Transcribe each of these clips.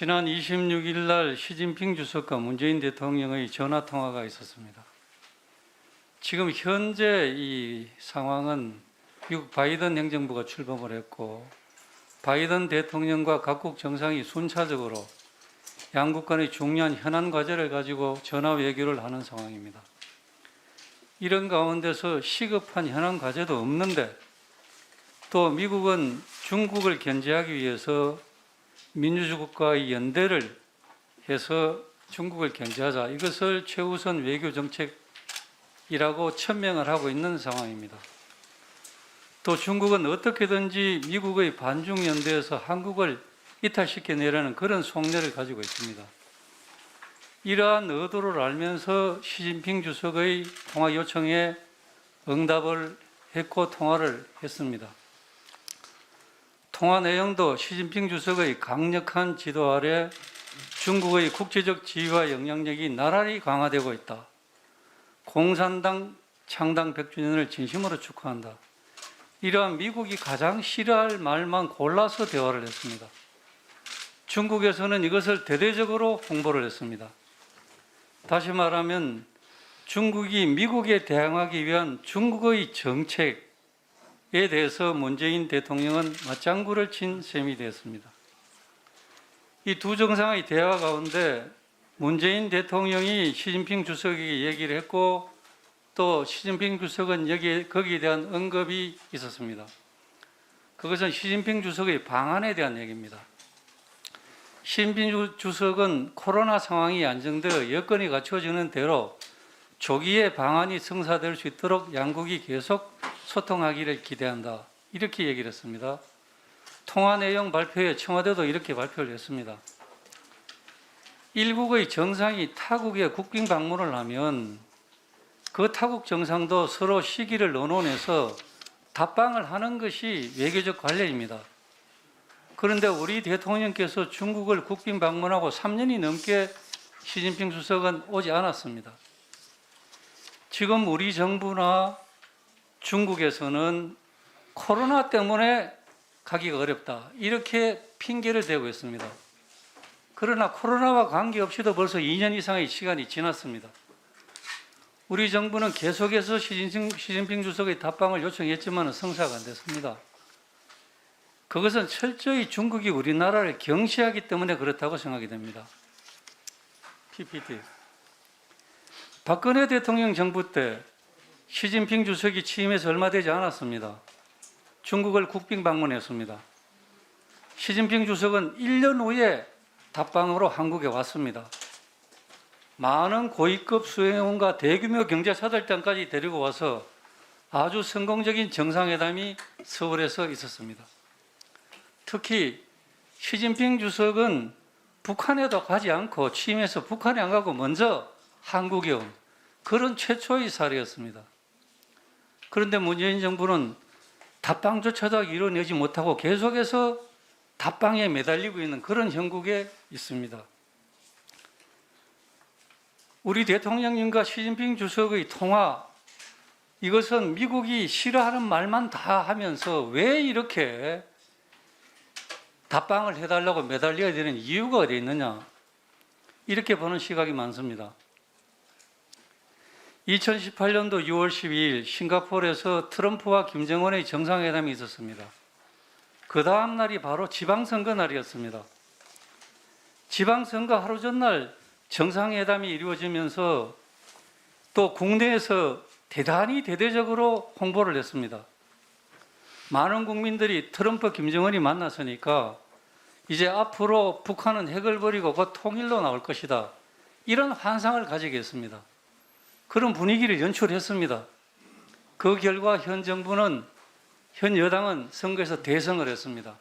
지난 26일 날 시진핑 주석과 문재인 대통령의 전화 통화가 있었습니다. 지금 현재 이 상황은 미국 바이든 행정부가 출범을 했고 바이든 대통령과 각국 정상이 순차적으로 양국 간의 중요한 현안 과제를 가지고 전화 외교를 하는 상황입니다. 이런 가운데서 시급한 현안 과제도 없는데 또 미국은 중국을 견제하기 위해서 민주주의국가의 연대를 해서 중국을 견제하자, 이것을 최우선 외교 정책이라고 천명을 하고 있는 상황입니다. 또 중국은 어떻게든지 미국의 반중 연대에서 한국을 이탈시켜내려는 그런 속내를 가지고 있습니다. 이러한 의도를 알면서 시진핑 주석의 통화 요청에 응답을 했고 통화를 했습니다. 통화 내용도 시진핑 주석의 강력한 지도 아래 중국의 국제적 지위와 영향력이 나날이 강화되고 있다. 공산당 창당 100주년을 진심으로 축하한다. 이러한 미국이 가장 싫어할 말만 골라서 대화를 했습니다. 중국에서는 이것을 대대적으로 홍보를 했습니다. 다시 말하면 중국이 미국에 대항하기 위한 중국의 정책에 대해서 문재인 대통령은 맞장구를 친 셈이 되었습니다. 이 두 정상의 대화 가운데 문재인 대통령이 시진핑 주석에게 얘기를 했고 또 시진핑 주석은 거기에 대한 언급이 있었습니다. 그것은 시진핑 주석의 방안에 대한 얘기입니다. 시진핑 주석은 코로나 상황이 안정되어 여건이 갖춰지는 대로 조기에 방안이 성사될 수 있도록 양국이 계속 소통하기를 기대한다. 이렇게 얘기를 했습니다. 통화 내용 발표에 청와대도 이렇게 발표를 했습니다. 일국의 정상이 타국에 국빈 방문을 하면 그 타국 정상도 서로 시기를 의논해서 답방을 하는 것이 외교적 관례입니다. 그런데 우리 대통령께서 중국을 국빈 방문하고 3년이 넘게 시진핑 주석은 오지 않았습니다. 지금 우리 정부나 중국에서는 코로나 때문에 가기가 어렵다, 이렇게 핑계를 대고 있습니다. 그러나 코로나와 관계없이도 벌써 2년 이상의 시간이 지났습니다. 우리 정부는 계속해서 시진핑 주석의 답방을 요청했지만 성사가 안 됐습니다. 그것은 철저히 중국이 우리나라를 경시하기 때문에 그렇다고 생각이 됩니다. PPT. 박근혜 대통령 정부 때 시진핑 주석이 취임해서 얼마 되지 않았습니다. 중국을 국빈 방문했습니다. 시진핑 주석은 1년 후에 답방으로 한국에 왔습니다. 많은 고위급 수행원과 대규모 경제사절단까지 데리고 와서 아주 성공적인 정상회담이 서울에서 있었습니다. 특히 시진핑 주석은 북한에도 가지 않고 취임해서 북한에 안 가고 먼저 한국에 온 그런 최초의 사례였습니다. 그런데 문재인 정부는 답방조차도 이뤄내지 못하고 계속해서 답방에 매달리고 있는 그런 형국에 있습니다. 우리 대통령님과 시진핑 주석의 통화, 이것은 미국이 싫어하는 말만 다 하면서 왜 이렇게 답방을 해달라고 매달려야 되는 이유가 어디 있느냐, 이렇게 보는 시각이 많습니다. 2018년도 6월 12일 싱가포르에서 트럼프와 김정은의 정상회담이 있었습니다. 그 다음 날이 바로 지방선거 날이었습니다. 지방선거 하루 전날 정상회담이 이루어지면서 또 국내에서 대대적으로 홍보를 했습니다. 많은 국민들이 트럼프, 김정은이 만났으니까 이제 앞으로 북한은 핵을 버리고 곧 통일로 나올 것이다, 이런 환상을 가지게 했습니다. 그런 분위기를 연출했습니다. 그 결과 현 여당은 선거에서 대승을 했습니다.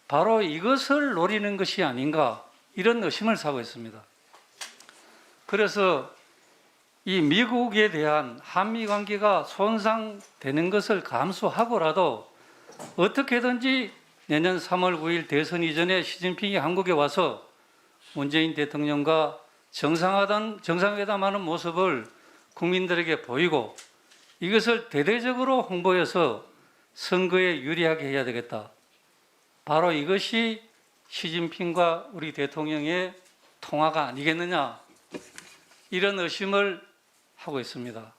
바로 이것을 노리는 것이 아닌가, 이런 의심을 사고 있습니다. 그래서 이 미국에 대한 한미 관계가 손상되는 것을 감수하고라도 어떻게든지 내년 3월 9일 대선 이전에 시진핑이 한국에 와서 문재인 대통령과 정상회담하는 모습을 국민들에게 보이고 이것을 대대적으로 홍보해서 선거에 유리하게 해야 되겠다. 바로 이것이 시진핑과 우리 대통령의 통화가 아니겠느냐, 이런 의심을 하고 있습니다.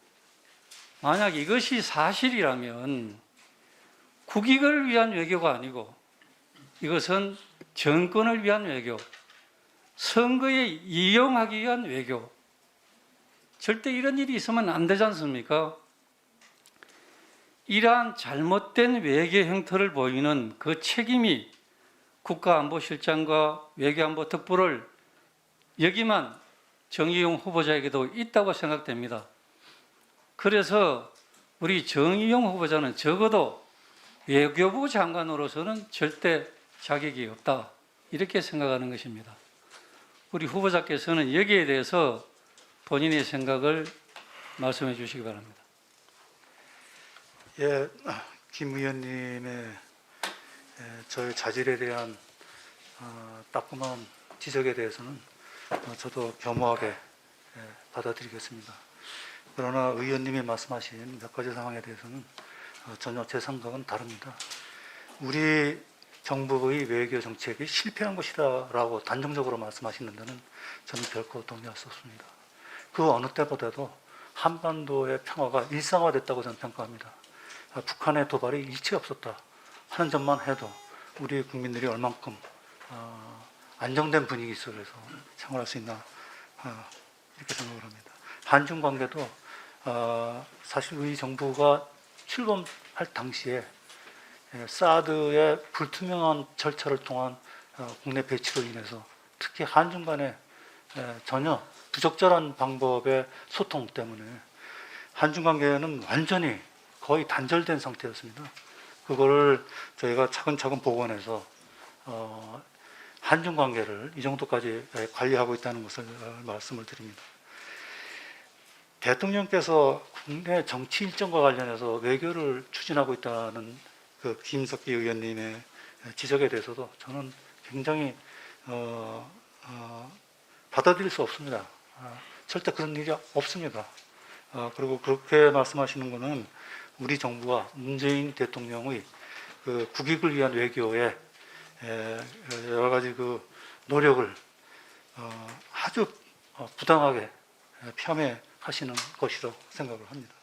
만약 이것이 사실이라면 국익을 위한 외교가 아니고 이것은 정권을 위한 외교, 선거에 이용하기 위한 외교, 절대 이런 일이 있으면 안 되지 않습니까? 이러한 잘못된 외교 행태를 보이는 그 책임이 국가안보실장과 외교안보 특보를 여기만 정의용 후보자에게도 있다고 생각됩니다. 그래서 우리 정의용 후보자는 적어도 외교부 장관으로서는 절대 자격이 없다, 이렇게 생각하는 것입니다. 우리 후보자께서는 여기에 대해서 본인의 생각을 말씀해 주시기 바랍니다. 예, 김 의원님의 저의 자질에 대한 따끔한 지적에 대해서는 저도 겸허하게 받아들이겠습니다. 그러나 의원님이 말씀하신 몇 가지 상황에 대해서는 전혀 제 생각은 다릅니다. 우리 정부의 외교 정책이 실패한 것이다라고 단정적으로 말씀하시는 데는 저는 결코 동의할 수 없습니다. 그 어느 때보다도 한반도의 평화가 일상화됐다고 저는 평가합니다. 북한의 도발이 일체 없었다 하는 점만 해도 우리 국민들이 얼만큼 안정된 분위기 속에서 생활할 수 있나 이렇게 생각을 합니다. 한중 관계도 사실 우리 정부가 출범할 당시에 사드의 불투명한 절차를 통한 국내 배치로 인해서 특히 한중 간에 전혀 부적절한 방법의 소통 때문에 한중 관계는 완전히 거의 단절된 상태였습니다. 그거를 저희가 차근차근 복원해서 한중 관계를 이 정도까지 관리하고 있다는 것을 말씀을 드립니다. 대통령께서 국내 정치 일정과 관련해서 외교를 추진하고 있다는 그 김석기 의원님의 지적에 대해서도 저는 굉장히 받아들일 수 없습니다. 절대 그런 일이 없습니다. 그리고 그렇게 말씀하시는 것은 우리 정부와 문재인 대통령의 그 국익을 위한 외교에 여러 가지 그 노력을 아주 부당하게 폄훼하시는 것이라고 생각을 합니다.